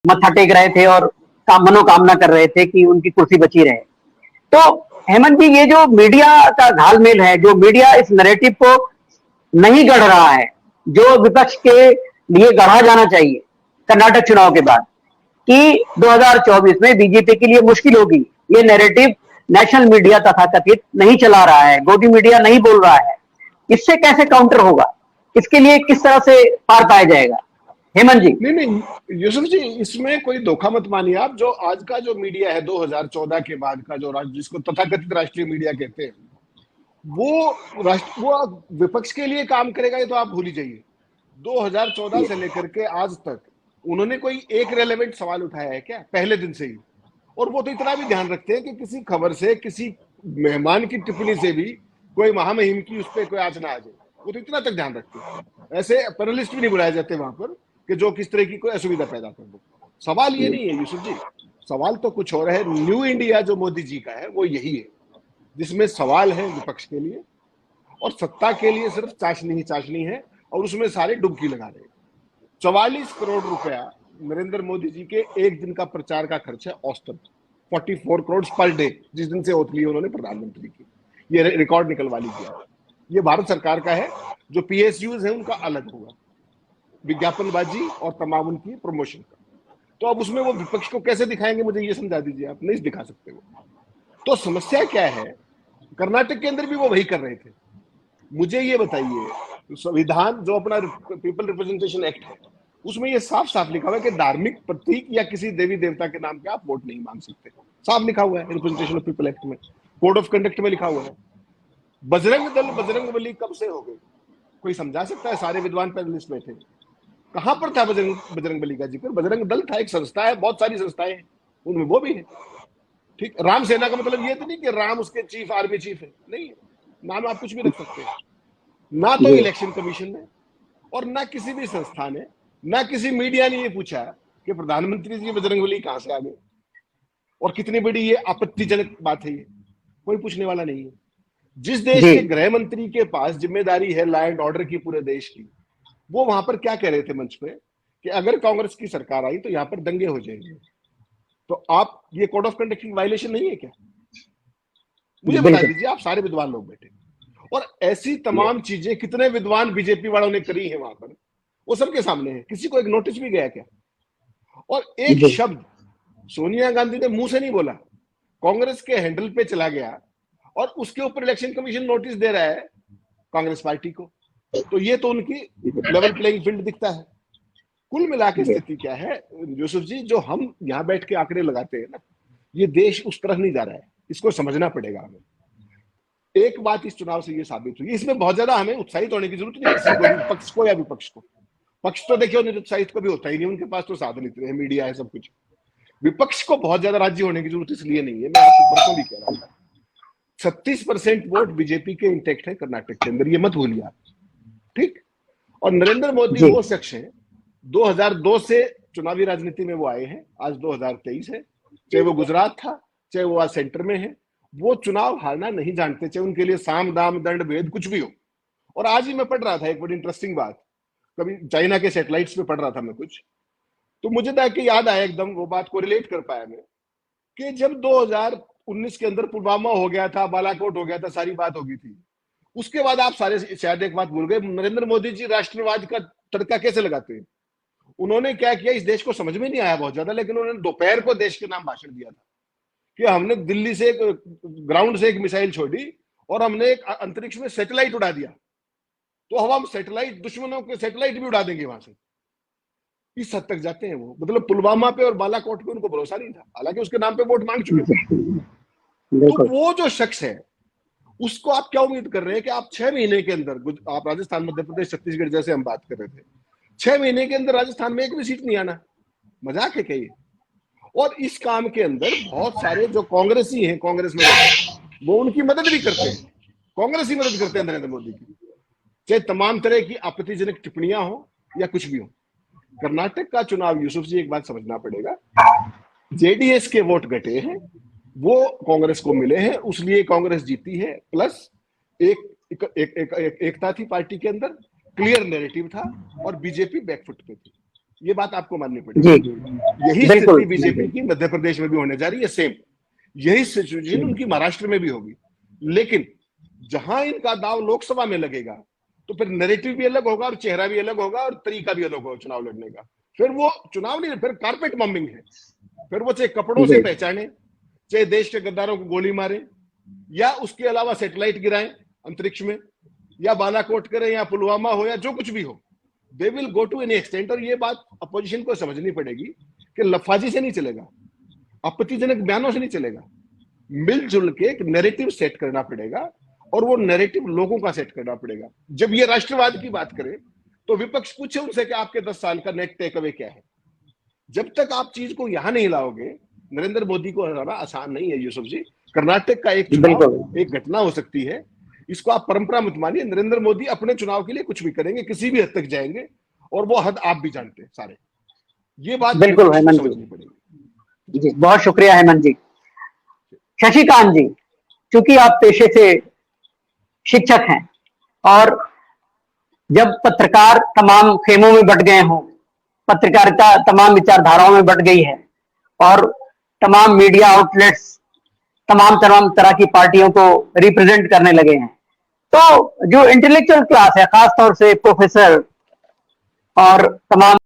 मत्था टेक रहे थे और मनोकामना कर रहे थे कि उनकी कुर्सी बची रहे। तो हेमंत जी, ये जो मीडिया का घालमेल है, जो मीडिया इस नैरेटिव को नहीं गढ़ रहा है जो विपक्ष के लिए गढ़ा जाना चाहिए कर्नाटक चुनाव के बाद, कि 2024 में बीजेपी के लिए मुश्किल होगी, ये नैरेटिव नेशनल मीडिया तथाकथित नहीं चला रहा है, गोदी मीडिया नहीं बोल रहा है, इससे कैसे काउंटर होगा? इसके लिए किस तरह से पार पाया जाएगा? हेमंत जी। नहीं नहीं यूसुफ जी, इसमें कोई धोखा मत मानिए आप। जो आज का जो मीडिया है 2014 के बाद का, जो जिसको तथाकथित राष्ट्रीय मीडिया कहते हैं, वो विपक्ष के लिए काम करेगा, ये तो आप भूल ही जाइए। 2014 से लेकर के आज तक उन्होंने कोई एक रेलेवेंट सवाल उठाया है क्या पहले दिन से ही? और वो तो इतना भी ध्यान रखते हैं कि किसी खबर से, किसी मेहमान की टिप्पणी से भी कोई महामहिम की उस पर कोई आंच ना आ जाए, वो तो इतना तक ध्यान रखते हैं। ऐसे पैनलिस्ट भी नहीं बुलाए जाते वहां पर कि जो किस तरह की कोई असुविधा पैदा कर दो। सवाल ये नहीं है यूसुफ जी, सवाल तो कुछ और है। न्यू इंडिया जो मोदी जी का है वो यही है, जिसमें सवाल है विपक्ष के लिए और सत्ता के लिए सिर्फ चाशनी ही चाशनी है, और उसमें सारे डुबकी लगा रहे हैं। 44 करोड़ रुपया नरेंद्र मोदी जी के एक दिन का प्रचार का खर्च है, औसतन 44 करोड़ पर डे, जिस दिन से ओथ ली उन्होंने प्रधानमंत्री की। ये रिकॉर्ड निकलवा लीजिए। ये भारत सरकार का है। जो पीएसयूज है उनका अलग होगा, विज्ञापनबाजी और तमाम उनकी प्रमोशन का। तो अब उसमें वो विपक्ष को कैसे दिखाएंगे, मुझे ये समझा दीजिए। आप नहीं दिखा सकते वो। तो समस्या क्या है? कर्नाटक के अंदर भी वो वही कर रहे थे। मुझे ये बताइए, संविधान जो अपना पीपल रिप्रेजेंटेशन एक्ट है, उसमें ये साफ साफ लिखा हुआ है कि धार्मिक प्रतीक या किसी देवी देवता के नाम पे आप वोट नहीं मांग सकते। साफ लिखा हुआ है रिप्रेजेंटेशन ऑफ पीपल एक्ट में, कोड ऑफ कंडक्ट में लिखा हुआ है। बजरंग दल, बजरंग बली कब से हो गए? कोई समझा सकता है? सारे विद्वान पैनलिस्ट में थे, कहां पर था बजरंग बली का जिक्र? बजरंग दल था, एक संस्था है, बहुत सारी संस्थाएं हैं, उनमें वो भी है। ठीक, राम सेना का मतलब ये तो नहीं कि राम उसके चीफ, आर्मी चीफ है, नहीं है। नाम आप कुछ भी रख सकते हैं। ना तो इलेक्शन कमीशन ने और ना किसी भी संस्था ने, ना किसी मीडिया ने ये पूछा कि प्रधानमंत्री जी बजरंगबली कहां से आ गए और कितनी बड़ी ये आपत्तिजनक बात है। ये कोई पूछने वाला नहीं है। जिस देश के गृह मंत्री के पास जिम्मेदारी है लॉ एंड ऑर्डर की पूरे देश की, वो वहां पर क्या कह रहे थे मंच पे कि अगर कांग्रेस की सरकार आई तो यहां पर दंगे हो जाएंगे। तो आप, ये कोड ऑफ कंडक्ट की वायलेशन नहीं है क्या? मुझे बता दीजिए। आप सारे विद्वान लोग बैठे, और ऐसी तमाम चीजें कितने विद्वान बीजेपी वालों ने करी है वहां पर, वो सबके सामने है। किसी को एक नोटिस भी गया क्या? और एक शब्द सोनिया गांधी ने मुंह से नहीं बोला, कांग्रेस के हैंडल पे चला गया और उसके ऊपर इलेक्शन कमीशन नोटिस दे रहा है कांग्रेस पार्टी को। तो ये तो उनकी लेवल प्लेइंग फील्ड दिखता है। कुल मिला के स्थिति क्या है यूसुफ जी, जो हम यहाँ बैठ के आंकड़े लगाते हैं ना, ये देश उस तरफ नहीं जा रहा है, इसको समझना पड़ेगा हमें। एक बात इस चुनाव से ये साबित हुई, इसमें बहुत ज्यादा हमें उत्साहित होने की जरूरत नहीं, किसी को भी, पक्ष को या विपक्ष को। पक्ष तो देखिए निरुत्साहित को भी होता ही नहीं, उनके पास तो साधन इतने हैं, मीडिया है, सब कुछ। विपक्ष को बहुत ज्यादा राज्य होने की जरूरत इसलिए नहीं है, मैं आपको परसों भी कह रहा हूं। 36% वोट बीजेपी के इंटेक्ट है कर्नाटक के अंदर, ये मत भूलिए आप। ठीक, और नरेंद्र मोदी वो शख्स है, 2002 से चुनावी राजनीति में वो आए हैं, आज 2023 है। चाहे वो गुजरात था, चाहे वो आज सेंटर में है, वो चुनाव हारना नहीं जानते, चाहे उनके लिए साम दाम दंड भेद कुछ भी हो। और आज ही मैं पढ़ रहा था एक बड़ी इंटरेस्टिंग बात, कभी चाइना के सैटेलाइट्स पे पढ़ रहा था मैं कुछ, तो मुझे देख के याद आया एकदम, वो बात को रिलेट कर पाया मैं, कि जब 2019 के अंदर पुलवामा हो गया था, बालाकोट हो गया था, सारी बात हो गई थी, उसके बाद आप सारे शायद एक बात भूल गए, नरेंद्र मोदी जी राष्ट्रवाद का तड़का कैसे लगाते हैं। उन्होंने क्या किया, इस देश को समझ में नहीं आया बहुत ज्यादा, लेकिन उन्होंने दोपहर को देश के नाम भाषण दिया था कि हमने दिल्ली से ग्राउंड से एक मिसाइल छोड़ी और हमने एक अंतरिक्ष में सैटेलाइट उड़ा दिया, तो हम सैटेलाइट, दुश्मनों के सैटेलाइट भी उड़ा देंगे वहां से। इस हद तक जाते हैं वो। मतलब पुलवामा पे और बालाकोट पे उनको भरोसा नहीं था, हालांकि उसके नाम पे वोट मांग चुके थे। तो वो जो शख्स है, उसको आप क्या उम्मीद कर रहे हैं कि आप 6 महीने के अंदर, आप राजस्थान, मध्य प्रदेश, छत्तीसगढ़ जैसे हम बात कर रहे थे, 6 महीने के अंदर राजस्थान में एक भी सीट नहीं आना? मजाक है क्या ये? और इस काम के अंदर बहुत सारे जो कांग्रेसी हैं, कांग्रेस में वो उनकी मदद भी करते हैं, कांग्रेस ही मदद करते हैं नरेंद्र मोदी की, चाहे तमाम तरह की आपत्तिजनक टिप्पणियां हो या कुछ भी हो। कर्नाटक का चुनाव यूसुफ जी, एक बात समझना पड़ेगा, जेडीएस के वोट घटे हैं, वो कांग्रेस को मिले हैं, उसलिए कांग्रेस जीती है। प्लस एकता थी पार्टी के अंदर, क्लियर नैरेटिव था, और बीजेपी बैकफुट पे थी। ये बात आपको माननी पड़ेगी। जी जी यही बिल्कुल स्थिति बीजेपी की मध्य प्रदेश में भी होने जा रही है, सेम यही सिचुएशन उनकी महाराष्ट्र में भी होगी। लेकिन जहां इनका दाव लोकसभा में लगेगा तो फिर नैरेटिव भी अलग होगा और चेहरा भी अलग होगा और तरीका भी अलग होगा चुनाव लड़ने का। फिर वो चुनाव नहीं, फिर कारपेट बॉम्बिंग है। फिर वो चाहे कपड़ों से पहचाने, चाहे देश के गद्दारों को गोली मारे, या उसके अलावा सैटेलाइट गिराएं अंतरिक्ष में, या बालाकोट करें, या पुलवामा हो, या जो कुछ भी हो, they will go to any extent. और ये बात अपोजिशन को समझनी पड़ेगी कि लफाजी से नहीं चलेगा, आपत्तिजनक बयानों से नहीं चलेगा, मिलजुल के एक नैरेटिव सेट करना पड़ेगा और वो नैरेटिव लोगों का सेट करना पड़ेगा। जब ये राष्ट्रवाद की बात करें तो विपक्ष पूछे उनसे कि आपके 10 साल का नेट टेक अवे क्या है। जब तक आप चीज को यहां नहीं लाओगे, नरेंद्र मोदी को हराना आसान नहीं है यूसुफ जी। कर्नाटक का एक चुनाव एक घटना हो सकती है, इसको आप परंपरा मत मानिए। नरेंद्र मोदी अपने चुनाव के लिए कुछ भी करेंगे, किसी भी हद तक जाएंगे, और वो हद आप भी जानते हैं सारे। ये बात बिल्कुल हेमंत समझनी पड़ेगी जी। बहुत शुक्रिया हेमंत जी। शशिकांत जी, चूंकि आप पेशे से शिक्षक हैं और जब पत्रकार तमाम खेमों में बट गए हों, पत्रकारिता तमाम विचारधाराओं में बट गई है और तमाम मीडिया आउटलेट्स तमाम तरह की पार्टियों को रिप्रेजेंट करने लगे हैं, तो जो इंटेलेक्चुअल क्लास है, खासतौर से प्रोफेसर और तमाम